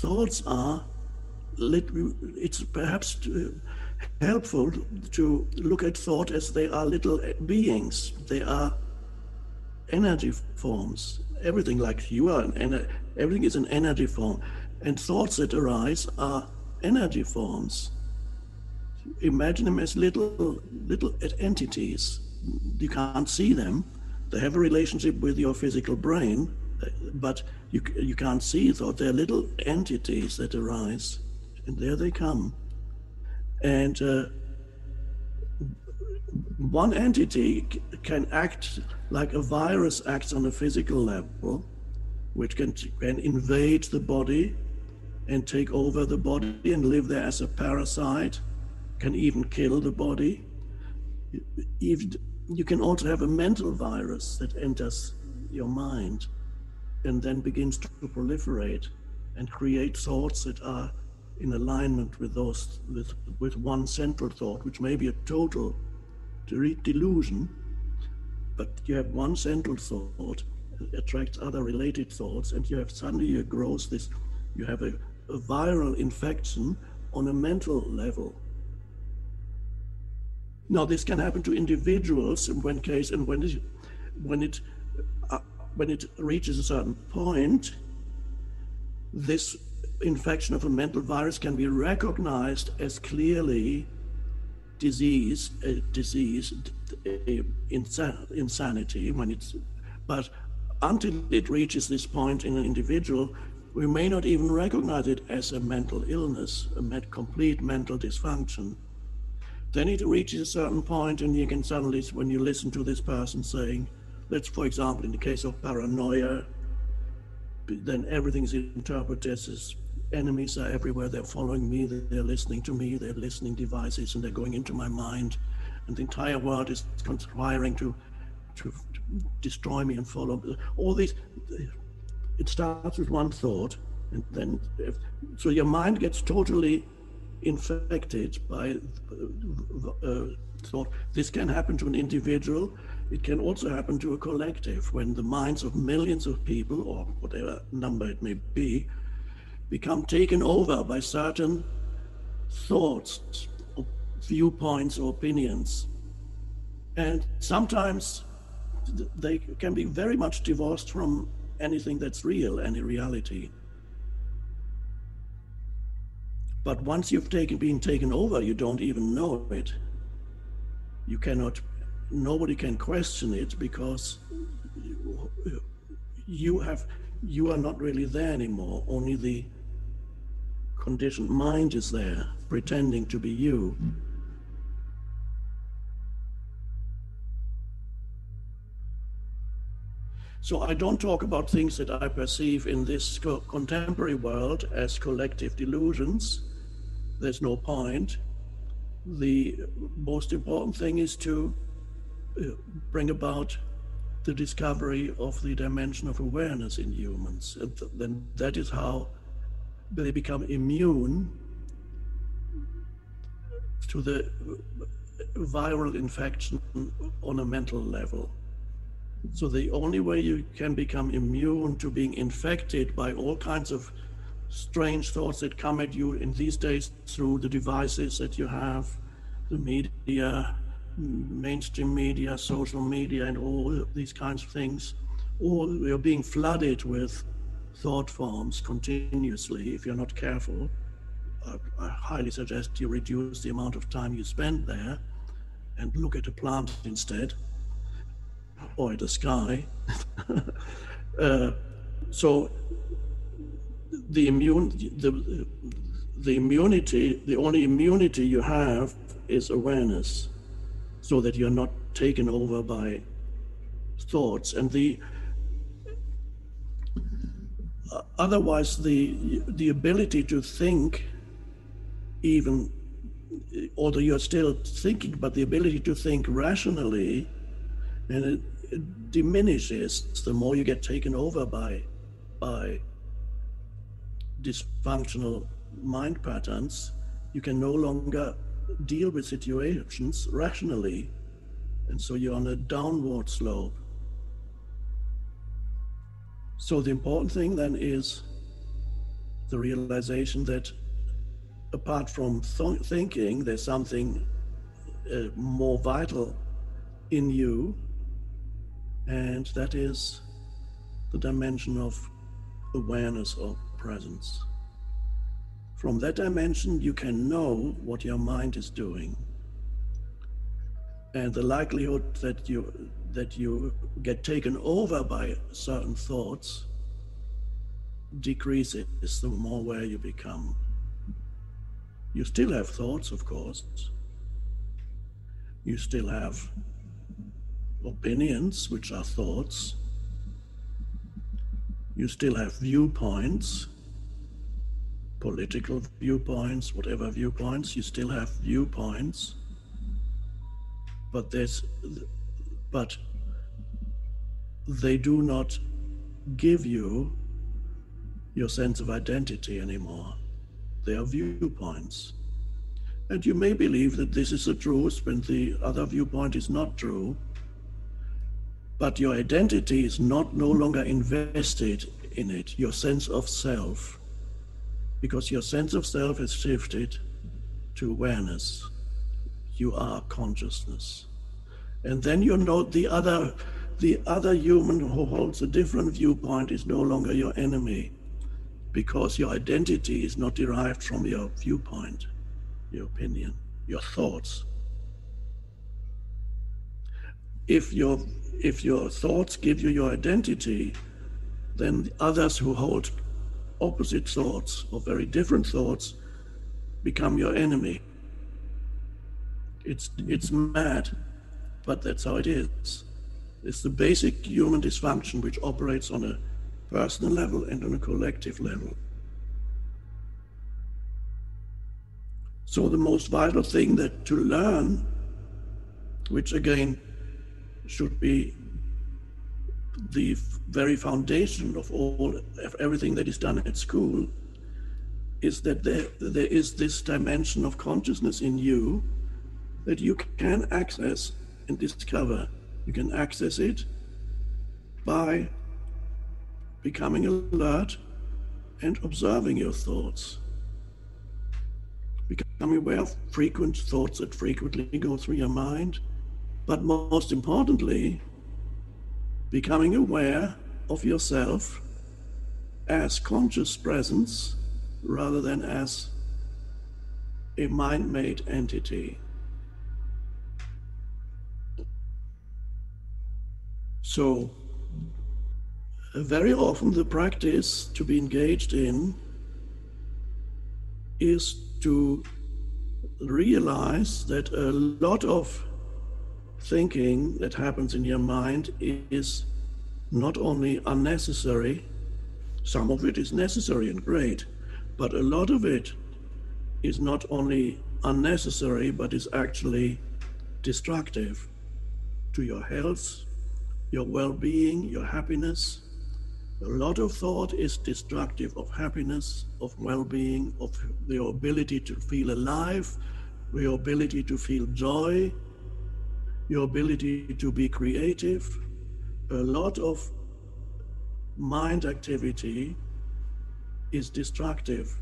thoughts are, it's perhaps helpful to look at thought as they are little beings. They are energy forms. Everything, like you are, everything is an energy form. And thoughts that arise are energy forms. Imagine them as little entities. You can't see them. They have a relationship with your physical brain, but you can't see thought. They're little entities that arise, and there they come. And one entity can act like a virus acts on a physical level, which can invade the body and take over the body and live there as a parasite, can even kill the body. You can also have a mental virus that enters your mind and then begins to proliferate and create thoughts that are in alignment with those, with one central thought, which may be a total delusion, but you have one central thought, attracts other related thoughts, and you have suddenly you have a viral infection on a mental level. Now, this can happen to individuals in one case, and when it reaches a certain point, this infection of a mental virus can be recognized as clearly insanity. But until it reaches this point in an individual, we may not even recognize it as a mental illness, a complete mental dysfunction. Then it reaches a certain point, and you can suddenly, when you listen to this person saying, let's, for example, in the case of paranoia, then everything is interpreted as enemies are everywhere, they're following me, they're listening to me, they're listening devices, and they're going into my mind, and the entire world is conspiring to destroy me and follow. All these, it starts with one thought, and then, so your mind gets totally infected by thought. This can happen to an individual. It can also happen to a collective, when the minds of millions of people, or whatever number it may be, become taken over by certain thoughts, or viewpoints, or opinions. And sometimes they can be very much divorced from anything that's real, any reality. But once you've been taken over, you don't even know it. You cannot, nobody can question it, because you are not really there anymore. Only the conditioned mind is there, pretending to be you. So I don't talk about things that I perceive in this contemporary world as collective delusions. There's no point. The most important thing is to bring about the discovery of the dimension of awareness in humans. And then that is how they become immune to the viral infection on a mental level. So the only way you can become immune to being infected by all kinds of strange thoughts that come at you in these days through the devices that you have, the media, mainstream media, social media, and all these kinds of things, or you're being flooded with thought forms continuously. If you're not careful, I highly suggest you reduce the amount of time you spend there and look at a plant instead, or at the sky. So the immunity, the only immunity you have is awareness, so that you're not taken over by thoughts. And otherwise the ability to think, even although you're still thinking, but the ability to think rationally, and it diminishes the more you get taken over by dysfunctional mind patterns. You can no longer deal with situations rationally, and so you're on a downward slope. So the important thing then is the realization that apart from thinking, there's something more vital in you, and that is the dimension of awareness or presence. From that dimension, you can know what your mind is doing, and the likelihood that you get taken over by certain thoughts decreases the more aware you become. You still have thoughts, of course. You still have opinions, which are thoughts. You still have viewpoints, political viewpoints, whatever viewpoints, you still have viewpoints. But they do not give you your sense of identity anymore. They are viewpoints. And you may believe that this is the truth when the other viewpoint is not true, but your identity is no longer invested in it, your sense of self, because your sense of self has shifted to awareness. You are consciousness. And then you know the other human who holds a different viewpoint is no longer your enemy, because your identity is not derived from your viewpoint, your opinion, your thoughts. If your thoughts give you your identity, then others who hold opposite thoughts or very different thoughts become your enemy. It's mad, but that's how it is. It's the basic human dysfunction which operates on a personal level and on a collective level. So the most vital thing that to learn, which again should be the very foundation of everything that is done at school, is that there is this dimension of consciousness in you that you can access and discover. You can access it by becoming alert and observing your thoughts. Becoming aware of frequent thoughts that frequently go through your mind, but most importantly, becoming aware of yourself as conscious presence rather than as a mind-made entity. So, very often the practice to be engaged in is to realize that a lot of thinking that happens in your mind is not only unnecessary, some of it is necessary and great, but a lot of it is not only unnecessary, but is actually destructive to your health, your well-being, your happiness. A lot of thought is destructive of happiness, of well-being, of your ability to feel alive, your ability to feel joy, your ability to be creative. A lot of mind activity is destructive